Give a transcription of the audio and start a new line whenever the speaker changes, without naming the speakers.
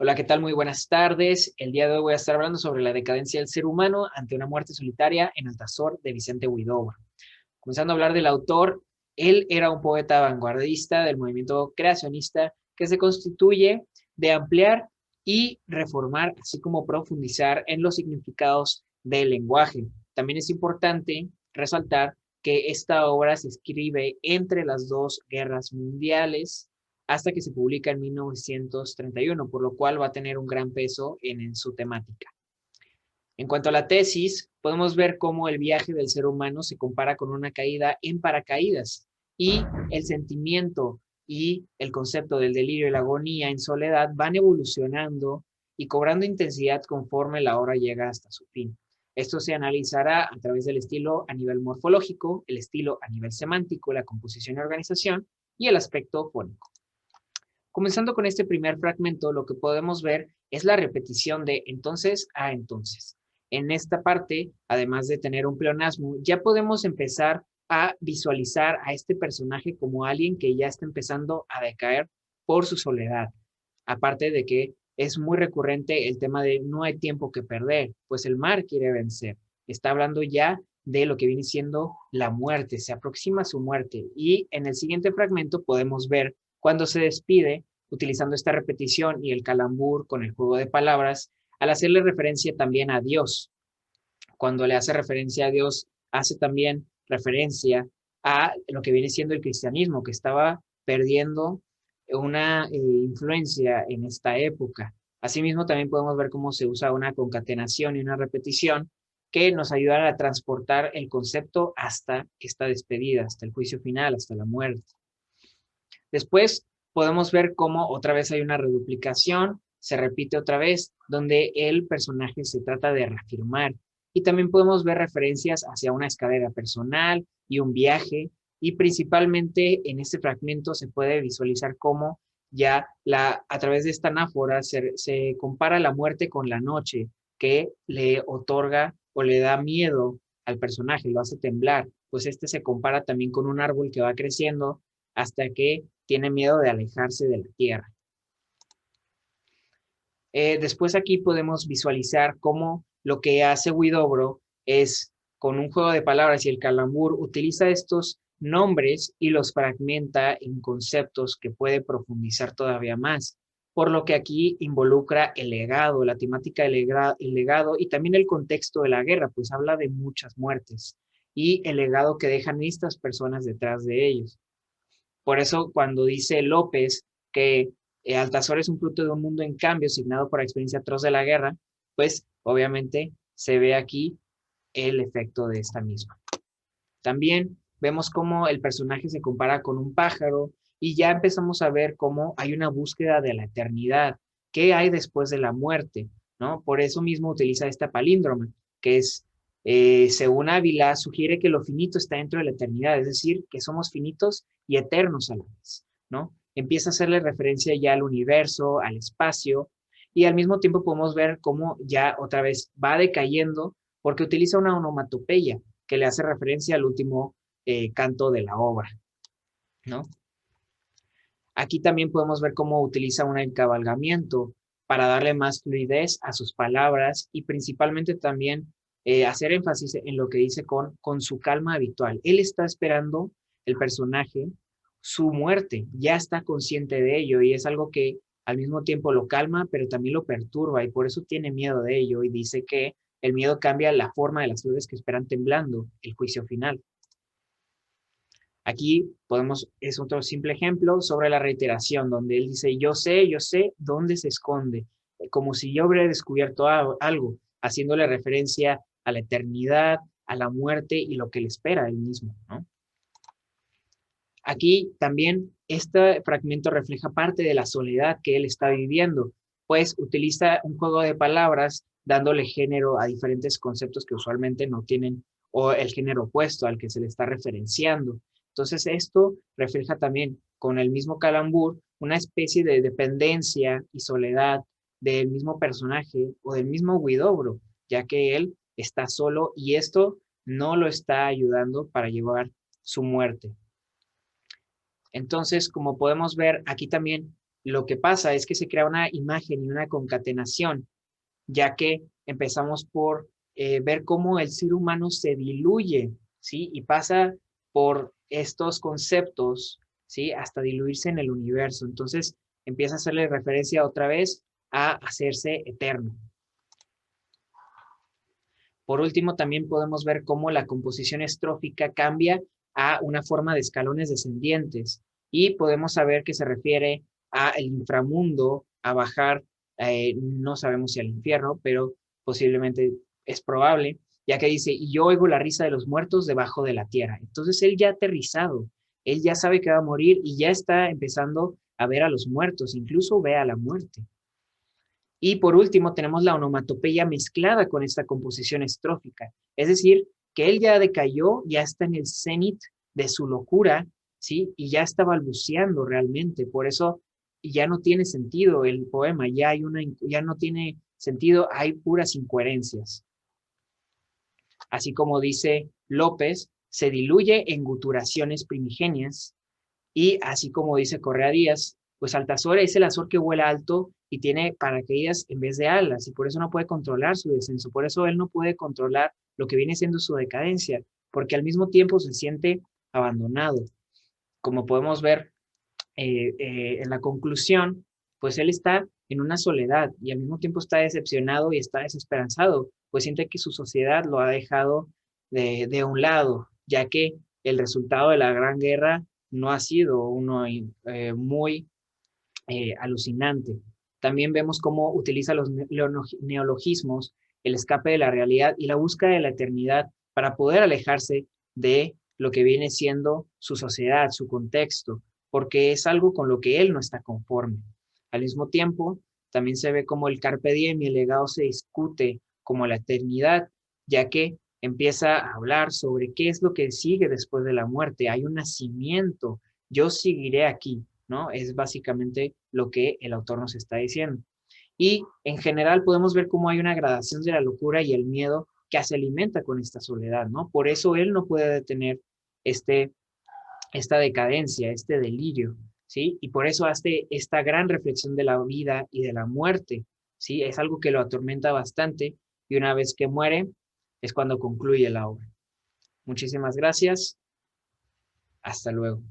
Hola, ¿qué tal? Muy buenas tardes. El día de hoy voy a estar hablando sobre la decadencia del ser humano ante una muerte solitaria en Altazor de Vicente Huidobro. Comenzando a hablar del autor, él era un poeta vanguardista del movimiento creacionista que se constituye de ampliar y reformar, así como profundizar en los significados del lenguaje. También es importante resaltar que esta obra se escribe entre las dos guerras mundiales hasta que se publica en 1931, por lo cual va a tener un gran peso en su temática. En cuanto a la tesis, podemos ver cómo el viaje del ser humano se compara con una caída en paracaídas y el sentimiento y el concepto del delirio y la agonía en soledad van evolucionando y cobrando intensidad conforme la obra llega hasta su fin. Esto se analizará a través del estilo a nivel morfológico, el estilo a nivel semántico, la composición y organización y el aspecto fónico. Comenzando con este primer fragmento, lo que podemos ver es la repetición de entonces a entonces. En esta parte, además de tener un pleonasmo, ya podemos empezar a visualizar a este personaje como alguien que ya está empezando a decaer por su soledad. Aparte de que es muy recurrente el tema de no hay tiempo que perder, pues el mar quiere vencer. Está hablando ya de lo que viene siendo la muerte, se aproxima a su muerte. Y en el siguiente fragmento podemos ver cuando se despide, utilizando esta repetición y el calambur con el juego de palabras, al hacerle referencia también a Dios. Cuando le hace referencia a Dios, hace también referencia a lo que viene siendo el cristianismo, que estaba perdiendo una influencia en esta época. Asimismo, también podemos ver cómo se usa una concatenación y una repetición que nos ayudan a transportar el concepto hasta esta despedida, hasta el juicio final, hasta la muerte. Después podemos ver cómo otra vez hay una reduplicación, se repite otra vez, donde el personaje se trata de reafirmar. Y también podemos ver referencias hacia una escalera personal y un viaje. Y principalmente en este fragmento se puede visualizar cómo a través de esta anáfora se compara la muerte con la noche, que le otorga o le da miedo al personaje, lo hace temblar. Pues este se compara también con un árbol que va creciendo hasta que tiene miedo de alejarse de la tierra. Después aquí podemos visualizar cómo lo que hace Huidobro es, con un juego de palabras y el calambur, utiliza estos nombres y los fragmenta en conceptos que puede profundizar todavía más, por lo que aquí involucra el legado, la temática del legado y también el contexto de la guerra, pues habla de muchas muertes y el legado que dejan estas personas detrás de ellos. Por eso cuando dice López que Altazor es un fruto de un mundo en cambio, signado por la experiencia atroz de la guerra, pues obviamente se ve aquí el efecto de esta misma. También vemos cómo el personaje se compara con un pájaro y ya empezamos a ver cómo hay una búsqueda de la eternidad. ¿Qué hay después de la muerte? ¿No? Por eso mismo utiliza esta palíndroma, que es, según Ávila, sugiere que lo finito está dentro de la eternidad, es decir, que somos finitos y eternos a la vez, ¿no? Empieza a hacerle referencia ya al universo, al espacio, y al mismo tiempo podemos ver cómo ya otra vez va decayendo porque utiliza una onomatopeya que le hace referencia al último canto de la obra, ¿no? Aquí también podemos ver cómo utiliza un encabalgamiento para darle más fluidez a sus palabras y principalmente también hacer énfasis en lo que dice con su calma habitual. Él está esperando, el personaje, su muerte, ya está consciente de ello y es algo que al mismo tiempo lo calma, pero también lo perturba y por eso tiene miedo de ello y dice que el miedo cambia la forma de las flores que esperan temblando el juicio final. Aquí es otro simple ejemplo sobre la reiteración, donde él dice, yo sé dónde se esconde, como si yo hubiera descubierto algo, haciéndole referencia a la eternidad, a la muerte y lo que le espera a él mismo, ¿no? Aquí también este fragmento refleja parte de la soledad que él está viviendo, pues utiliza un juego de palabras dándole género a diferentes conceptos que usualmente no tienen o el género opuesto al que se le está referenciando. Entonces esto refleja también con el mismo calambur una especie de dependencia y soledad del mismo personaje o del mismo Huidobro, ya que él está solo y esto no lo está ayudando para llevar su muerte. Entonces, como podemos ver, aquí también lo que pasa es que se crea una imagen y una concatenación, ya que empezamos por ver cómo el ser humano se diluye, ¿sí? Y pasa por estos conceptos, ¿sí? Hasta diluirse en el universo. Entonces empieza a hacerle referencia otra vez a hacerse eterno. Por último, también podemos ver cómo la composición estrófica cambia a una forma de escalones descendientes y podemos saber que se refiere a el inframundo, a bajar, no sabemos si al infierno, pero posiblemente es probable, ya que dice, y yo oigo la risa de los muertos debajo de la tierra. Entonces él ya ha aterrizado, él ya sabe que va a morir y ya está empezando a ver a los muertos, incluso ve a la muerte. Y por último, tenemos la onomatopeya mezclada con esta composición estrófica. Es decir, que él ya decayó, ya está en el cenit de su locura, ¿sí? Y ya está balbuceando realmente. Por eso ya no tiene sentido el poema, ya no tiene sentido, hay puras incoherencias. Así como dice López, se diluye en guturaciones primigenias, y así como dice Correa Díaz, pues Altazor es el azor que vuela alto y tiene paracaídas en vez de alas, y por eso no puede controlar su descenso, por eso él no puede controlar lo que viene siendo su decadencia, porque al mismo tiempo se siente abandonado. Como podemos ver en la conclusión, pues él está en una soledad y al mismo tiempo está decepcionado y está desesperanzado, pues siente que su sociedad lo ha dejado de un lado, ya que el resultado de la Gran Guerra no ha sido uno muy alucinante. También vemos cómo utiliza los neologismos, el escape de la realidad y la búsqueda de la eternidad para poder alejarse de lo que viene siendo su sociedad, su contexto, porque es algo con lo que él no está conforme. Al mismo tiempo, también se ve como el carpe diem y el legado se discute como la eternidad, ya que empieza a hablar sobre qué es lo que sigue después de la muerte. Hay un nacimiento, yo seguiré aquí, ¿no? Es básicamente lo que el autor nos está diciendo. Y en general podemos ver cómo hay una gradación de la locura y el miedo que se alimenta con esta soledad, ¿no? Por eso él no puede detener este, esta decadencia, este delirio, ¿sí? Y por eso hace esta gran reflexión de la vida y de la muerte, ¿sí? Es algo que lo atormenta bastante y una vez que muere es cuando concluye la obra. Muchísimas gracias. Hasta luego.